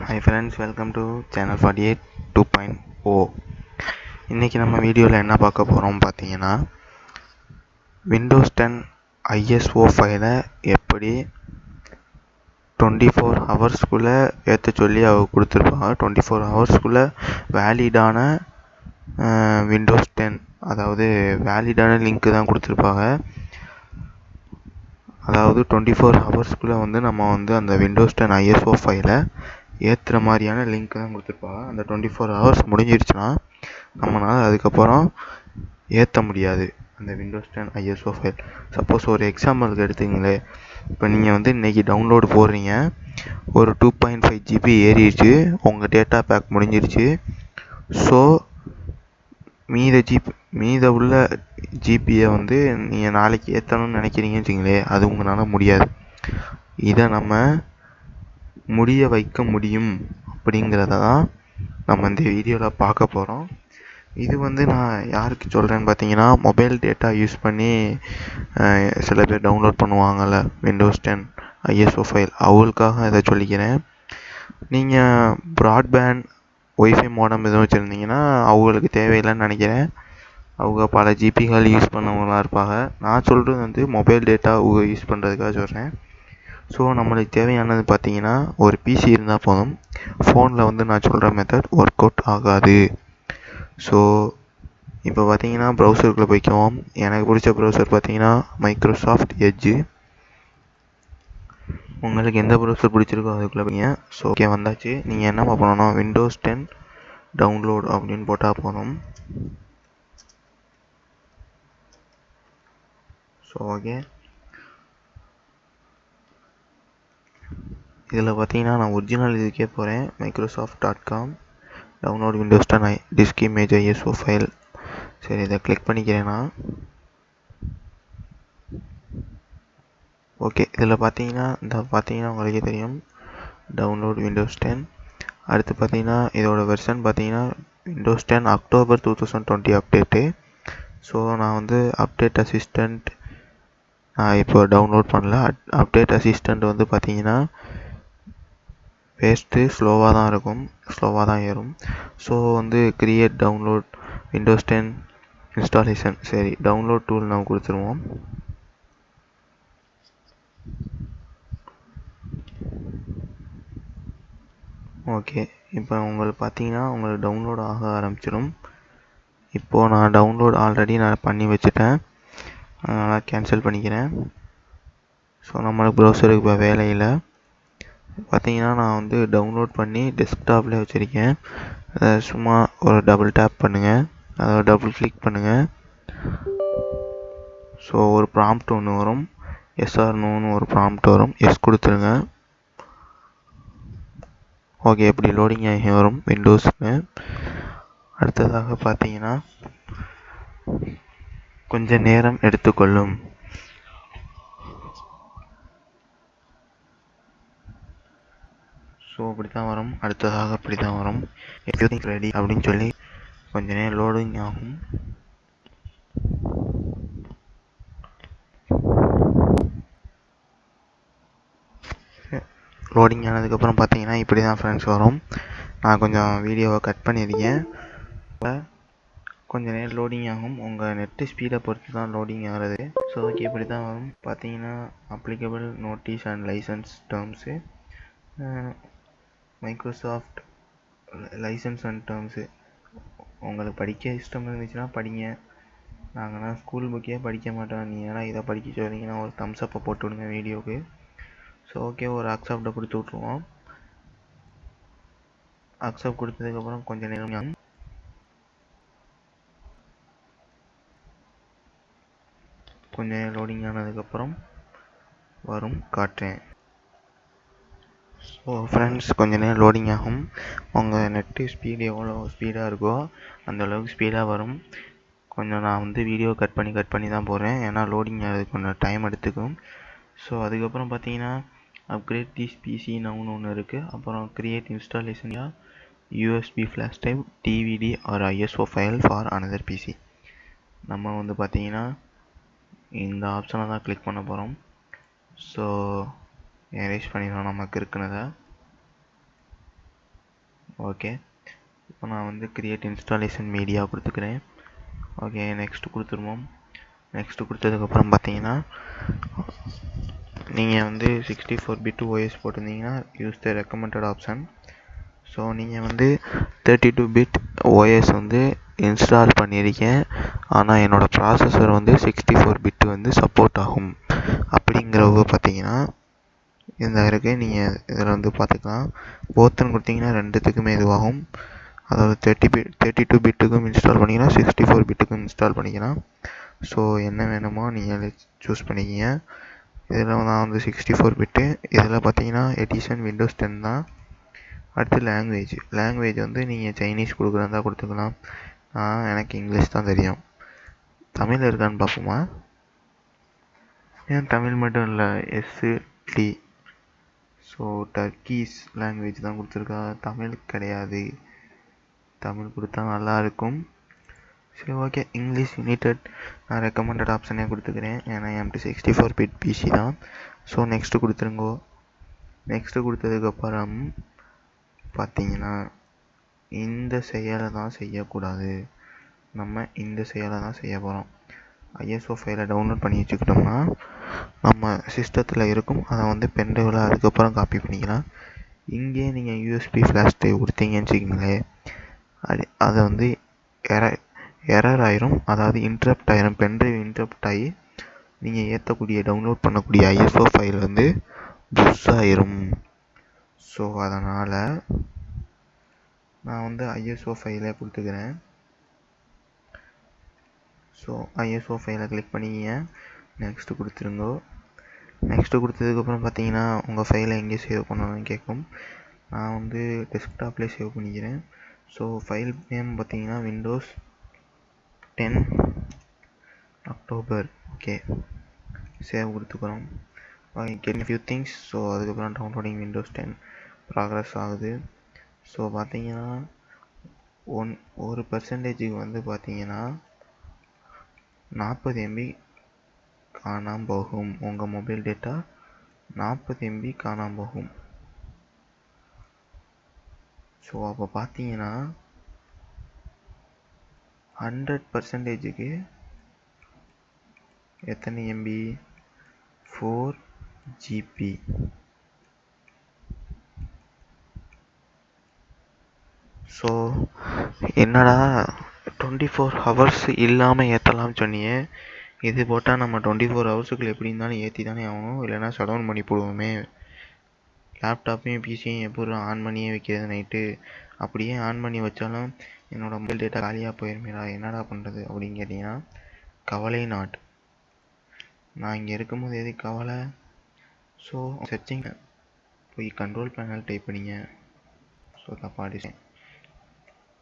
Hi friends, welcome to channel 48 2.0. இன்றைக்கி நம்ம வீடியோவில் என்ன பார்க்க போகிறோம் பார்த்தீங்கன்னா, விண்டோஸ் 10 ISO ஃபைலை எப்படி 24 ஹவர்ஸ்க்குள்ளே ஏற்ற சொல்லி அவங்க கொடுத்துருப்பாங்க. 24 ஹவர்ஸ்க்குள்ளே வேலிடான விண்டோஸ் 10, அதாவது வேலிடான லிங்க்கு தான் கொடுத்துருப்பாங்க. அதாவது 24 ஹவர்ஸ்க்குள்ளே நம்ம அந்த விண்டோஸ் 10 ISO ஃபைலை ஏற்றுற மாதிரியான லிங்க் தான் கொடுத்துருப்பாங்க. அந்த 24 ஹவர்ஸ் முடிஞ்சிருச்சுன்னா நம்மளால் அதுக்கப்புறம் ஏற்ற முடியாது அந்த விண்டோஸ் 10 ISO ஃபைல். சப்போஸ் ஒரு எக்ஸாம்பிளுக்கு எடுத்துங்களே, இப்போ நீங்கள் இன்றைக்கி டவுன்லோடு போடுறீங்க, ஒரு 2.5 GB ஏறிடுச்சு, உங்கள் டேட்டா பேக் முடிஞ்சிருச்சு. ஸோ மீத உள்ள ஜிபியை நீங்கள் நாளைக்கு ஏற்றணும்னு நினைக்கிறீங்கன்னு வச்சுங்களே, அது உங்களால் முடியாது. இதை நம்ம முடிய வைக்க முடியும் அப்படிங்கிறத தான் நம்ம இந்த வீடியோவில் பார்க்க போகிறோம். இது நான் யாருக்கு சொல்கிறேன்னு பார்த்தீங்கன்னா, மொபைல் டேட்டா யூஸ் பண்ணி சில பேர் டவுன்லோட் பண்ணுவாங்கள்ல விண்டோஸ் 10 ISO ஃபைல், அவங்களுக்காக இதை சொல்லிக்கிறேன். நீங்கள் ப்ராட்பேண்ட் ஒய்ஃபை மோடம் எதுவும் வச்சுருந்தீங்கன்னா அவங்களுக்கு தேவையில்லைன்னு நினைக்கிறேன். அவங்க பல ஜிபிகள் யூஸ் பண்ணவங்களாம் இருப்பாங்க. நான் சொல்கிறது மொபைல் டேட்டா அவங்க யூஸ் பண்ணுறதுக்காக சொல்கிறேன். ஸோ நம்மளுக்கு தேவையானது பார்த்தீங்கன்னா, ஒரு பிசி இருந்தால் போதும். ஃபோனில் நான் சொல்கிற மெத்தட் ஒர்க் அவுட் ஆகாது. ஸோ இப்போ பார்த்தீங்கன்னா ப்ரௌசருக்குள்ளே போய்க்குவோம். எனக்கு பிடிச்ச ப்ரௌசர் பார்த்தீங்கன்னா மைக்ரோசாஃப்ட் எட்ஜு. உங்களுக்கு எந்த ப்ரௌசர் பிடிச்சிருக்கோ அதுக்குள்ளே போய்ங்க. ஸோ ஓகே, வந்தாச்சு. நீங்கள் என்ன பண்ணணும், விண்டோஸ் 10 டவுன்லோட் அப்படின்னு போட்டால் போதும். ஸோ ஓகே, இதில் பார்த்தீங்கன்னா நான் ஒரிஜினல் இதுக்கே போகிறேன். microsoft.com download Windows 10 disk image ISO file. சரி, இதை கிளிக் பண்ணிக்கிறேன்னா ஓகே. இதில் பார்த்தீங்கன்னா உங்களுக்கே தெரியும், டவுன்லோட் விண்டோஸ் 10. அடுத்து பார்த்தீங்கன்னா இதோட வெர்ஷன் பார்த்தீங்கன்னா விண்டோஸ் 10 அக்டோபர் 2020 அப்டேட்டு. ஸோ நான் அப்டேட் அசிஸ்டண்ட் இப்போ டவுன்லோட் பண்ணல. அப்டேட் அசிஸ்டண்ட் பார்த்தீங்கன்னா பேஸ்ட்டு ஸ்லோவாக தான் இருக்கும், ஸ்லோவாக தான் ஏறும். So create download Windows 10 installation. சரி, டவுன்லோட் டூல் நம்ம கொடுத்துருவோம். ஓகே, இப்போ உங்களுக்கு பார்த்தீங்கன்னா உங்களுக்கு டவுன்லோட் ஆக ஆரம்பிச்சிடும். இப்போது நான் டவுன்லோட் ஆல்ரெடி பண்ணி வச்சுட்டேன், அதனால் கேன்சல் பண்ணிக்கிறேன். ஸோ நம்மளுக்கு ப்ரௌசருக்கு இப்போ வேலையில் பார்த்தீங்கன்னா நான் டவுன்லோட் பண்ணி டெஸ்க்டாப்பில் வச்சுருக்கேன். அதை சும்மா ஒரு டபுள் டேப் பண்ணுங்கள், அதை டபுள் கிளிக் பண்ணுங்கள். ஸோ ஒரு ப்ராம்ப்ட் ஒன்று வரும், எஸ்ஆர் நோன்னு ஒரு ப்ராம்ப்ட் வரும். எஸ் கொடுத்துருங்க. ஓகே, இப்படி லோடிங் ஆகி வரும் விண்டோஸுக்கு. அடுத்ததாக பார்த்தீங்கன்னா கொஞ்சம் நேரம் எடுத்துக்கொள்ளும். ஸோ அப்படி தான் வரும். அடுத்ததாக அப்படி தான் வரும். எவ்ரிதிங் ரெடி அப்படின்னு சொல்லி கொஞ்ச நேரம் லோடிங் ஆகும். லோடிங் ஆனதுக்கப்புறம் பார்த்தீங்கன்னா இப்படி தான் ஃப்ரெண்ட்ஸ் வரும். நான் கொஞ்சம் வீடியோவை கட் பண்ணியிருக்கேன். கொஞ்சம் நேரம் லோடிங் ஆகும். உங்கள் நெட்டு ஸ்பீடை பொறுத்து தான் லோடிங் ஆகிறது. ஸோ ஓகே, இப்படி தான் வரும். பார்த்தீங்கன்னா applicable notices and licence terms, Microsoft licence and terms. உங்களுக்கு படிக்க இஷ்டம் இருந்துச்சுன்னா படிங்க. நாங்கள்லாம் ஸ்கூல் புக்கே படிக்க மாட்டோம், நீங்கள்லாம் இதை படிக்க சொல்கிறீங்கன்னா ஒரு தம்ஸ் அப்பை போட்டு விடுங்க வீடியோவுக்கு. ஸோ ஓகே, ஒரு அக்செப்டை கொடுத்து விட்ருவோம். அக்செப்ட் கொடுத்ததுக்கப்புறம் கொஞ்சம் நேரம் லோடிங் ஆனதுக்கப்புறம் வரும், காட்டுறேன். ஸோ ஃப்ரெண்ட்ஸ், கொஞ்சம் நேரம் லோடிங் ஆகும். உங்கள் நெட்டு ஸ்பீடு எவ்வளோ ஸ்பீடாக இருக்கோ அந்தளவுக்கு ஸ்பீடாக வரும். கொஞ்சம் நான் வீடியோ கட் பண்ணி தான் போடுறேன், ஏன்னா லோடிங் ஆகிறதுக்கு கொஞ்சம் டைம் எடுத்துக்கும். ஸோ அதுக்கப்புறம் பார்த்தீங்கன்னா அப்கிரேட் திஸ் பிசி நவுன்னு ஒன்று இருக்குது. அப்புறம் create installation USB flash type DVD or ISO file for another PC. நம்ம பார்த்தீங்கன்னா இந்த ஆப்ஷனை தான் கிளிக் பண்ண போகிறோம். ஸோ எரேஸ் பண்ணிடலாம் நமக்கு இருக்குனதை. ஓகே, இப்போ நான் வந்து கிரியேட் இன்ஸ்டாலேஷன் மீடியா கொடுத்துக்கிறேன். ஓகே, நெக்ஸ்ட் கொடுத்துருவோம். நெக்ஸ்ட் கொடுத்ததுக்கப்புறம் பார்த்தீங்கன்னா நீங்கள் வந்து 64 பிட் ஓஎஸ் போட்டிருந்தீங்கன்னா use the recommended option. So நீங்கள் வந்து 32 பிட் ஓஎஸ் வந்து இன்ஸ்டால் பண்ணியிருக்கேன், ஆனால் என்னோடய ப்ராசஸர் வந்து 64 பிட் வந்து சப்போர்ட் ஆகும் அப்படிங்கிறவங்க பார்த்தீங்கன்னா இந்த இருக்குது. நீங்கள் இதில் வந்து பார்த்துக்கலாம். போத்துன்னு கொடுத்தீங்கன்னா ரெண்டுத்துக்குமே இதுவாகும். அதாவது 32 பிட்டுக்கும் இன்ஸ்டால் பண்ணிக்கலாம், 64 பிட்டுக்கும் இன்ஸ்டால் பண்ணிக்கலாம். ஸோ என்ன வேணுமோ நீங்கள் சூஸ் பண்ணிக்கிங்க. இதில் நான் வந்து 64 பிட்டு. இதில் பார்த்தீங்கன்னா எடிஷன் விண்டோஸ் 10 தான். அடுத்து லாங்குவேஜ் வந்து நீங்கள் சைனீஸ் கொடுக்குறதா கொடுத்துக்கலாம். எனக்கு இங்கிலீஷ் தான் தெரியும். தமிழ் இருக்கான்னு பார்ப்போமா? ஏன் தமிழ் மட்டும் இல்லை, எஸ்டி. ஸோ டர்க்கீஸ் லாங்குவேஜ் தான் கொடுத்துருக்கா, தமிழ் கிடையாது. தமிழ் கொடுத்தா நல்லாயிருக்கும். சரி, ஓகே, இங்கிலீஷ் யுனைடெட் நான் ரெக்கமெண்டட் ஆப்ஷனே கொடுத்துக்கிறேன், ஏன்னா என்கிட்ட 64 பிட் பிசி தான். ஸோ நெக்ஸ்ட்டு கொடுத்துருங்கோ. நெக்ஸ்ட்டு கொடுத்ததுக்கப்புறம் பார்த்தீங்கன்னா இந்த செயலை தான் செய்யக்கூடாது. நம்ம இந்த செயலை தான் செய்ய போகிறோம். ஐஎஸ்ஓ ஃபைலை டவுன்லோட் பண்ணி வச்சுக்கிட்டோம்னா நம்ம சிஸ்டத்தில் இருக்கும். அதை வந்து பென்ட்ரைவில் அதுக்கப்புறம் காப்பி பண்ணிக்கலாம். இங்கே நீங்கள் யூஎஸ்பி ஃப்ளாஷ் ட்ரைவ் கொடுத்தீங்கன்னு வச்சுக்கிங்களேன், அதை வந்து எரர் ஆயிரும். அதாவது இன்டரப்ட் ஆயிரும். பென்ட்ரைவ் இன்டரப்ட் ஆகி நீங்கள் ஏற்றக்கூடிய டவுன்லோட் பண்ணக்கூடிய ஐஎஸ்ஓ ஃபைல் வந்து புஷ் ஆயிரும். ஸோ அதனால் நான் வந்து ஐஎஸ்ஓ ஃபைலை கொடுத்துக்கிறேன். ஸோ ஐஎஸ்ஓ ஃபைலை கிளிக் பண்ணிக்கிங்க. நெக்ஸ்ட்டு கொடுத்துருங்கோ. நெக்ஸ்ட்டு கொடுத்ததுக்கப்புறம் பார்த்தீங்கன்னா உங்கள் ஃபைலை எங்கே சேவ் பண்ணணும்னு கேட்கும். நான் வந்து டெஸ்க்டாப்லேயே சேவ் பண்ணிக்கிறேன். ஸோ ஃபைல் நேம் பார்த்தீங்கன்னா விண்டோஸ் 10 அக்டோபர். ஓகே, சேவ் கொடுத்துக்கிறோம். Get few things. ஸோ அதுக்கப்புறம் டவுன்லோடிங் விண்டோஸ் 10 ப்ராக்ரஸ் ஆகுது. ஸோ பார்த்தீங்கன்னா 1% வந்து பார்த்தீங்கன்னா 40 MB காணாமல் போகும். உங்கள் மொபைல் டேட்டா 40 MB காணாமல் போகும். ஸோ அப்போ பார்த்தீங்கன்னா 100%க்கு எத்தனை MB? 4 GB. ஸோ என்னடா 24 ஹவர்ஸ் இல்லாமல் ஏற்றலாம்னு சொன்னியே, இது போட்டால் நம்ம 24 ஹவர்ஸுக்குள்ளே எப்படி இருந்தாலும் ஏற்றி தானே ஆகணும், இல்லைனா ஷட் டவுன் பண்ணி போடுவோமே. லேப்டாப்பையும் பிசியும் எப்படி ஆன் பண்ணியே வைக்கிறது நைட்டு? அப்படியே ஆன் பண்ணி வச்சாலும் என்னோடய மொபைல் டேட்டா காலியாக போயிருமேடா, என்னடா பண்ணுறது அப்படின்னு கேட்டிங்கன்னா கவலை நாட். நான் இங்கே இருக்கும்போது எது கவலை? ஸோ செட்டிங் போய் கண்ட்ரோல் பேனல் டைப் பண்ணிங்க. ஸோ தப்பாக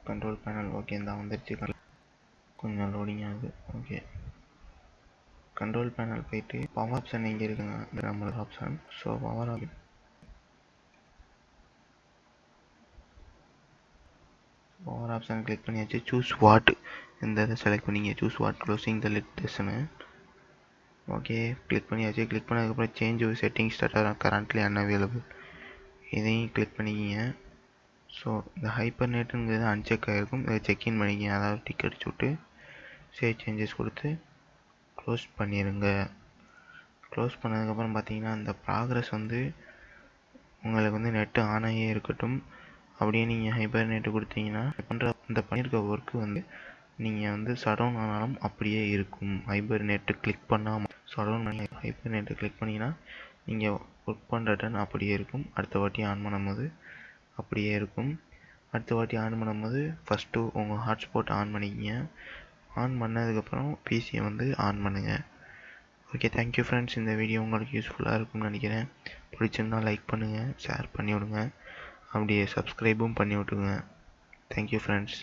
கண்ட்ரோல் பேனல். ஓகே, இந்த வந்துடுச்சு. கொஞ்சம் லோடிங் ஆகுது. ஓகே, கண்ட்ரோல் பேனல் போயிட்டு பவர் ஆப்ஷன் எங்கே இருக்குங்க? நம்மளோட option. So power option click பண்ணியாச்சு. சூஸ் வாட் இந்த இதை செலக்ட் பண்ணிங்க. Choose what closing the lid டெஸ்ட்னு. ஓகே, கிளிக் பண்ணியாச்சு. கிளிக் பண்ணதுக்கப்புறம் change settings that are currently unavailable, இதையும் கிளிக் பண்ணிக்கிங்க. ஸோ இந்த ஹைப்பர் நெட்டுங்கிறது அன்செக் ஆகிருக்கும், இதை செக்இன் பண்ணிக்கிங்க. அதாவது டிக் அடிச்சு விட்டு சேவ் சேஞ்சஸ் கொடுத்து க்ளோஸ் பண்ணிடுங்க. க்ளோஸ் பண்ணதுக்கப்புறம் பார்த்தீங்கன்னா இந்த ப்ராக்ரஸ் வந்து உங்களுக்கு வந்து நெட்டு ஆனாயே இருக்கட்டும். அப்படியே நீங்கள் ஹைப்பர் நெட்டு கொடுத்தீங்கன்னா இந்த பண்ணியிருக்க ஒர்க்கு வந்து நீங்கள் வந்து ஷட் டவுன் ஆனாலும் அப்படியே இருக்கும். ஹைப்பர் நெட்டு கிளிக் பண்ணாமல் ஷட் டவுன் பண்ணி ஹைப்பர் நெட்டு கிளிக் பண்ணிங்கன்னா நீங்கள் ஒர்க் பண்ணுற டன் அப்படியே இருக்கும். அடுத்த வாட்டி ஆன் பண்ணும்போது அப்படியே இருக்கும். அடுத்த வாட்டி ஆன் பண்ணும்போது ஃபஸ்ட்டு உங்கள் ஹாட்ஸ்பாட் ஆன் பண்ணிக்கிங்க. ஆன் பண்ணதுக்கப்புறம் பிசியை வந்து ஆன் பண்ணுங்கள். Okay, thank you friends. இந்த வீடியோ உங்களுக்கு யூஸ்ஃபுல்லாக இருக்கும்னு நினைக்கிறேன். பிடிச்சிருந்தா லைக் பண்ணுங்கள், ஷேர் பண்ணி விடுங்க, அப்படியே சப்ஸ்கிரைபும் பண்ணி விட்டுருங்க. Thank you friends.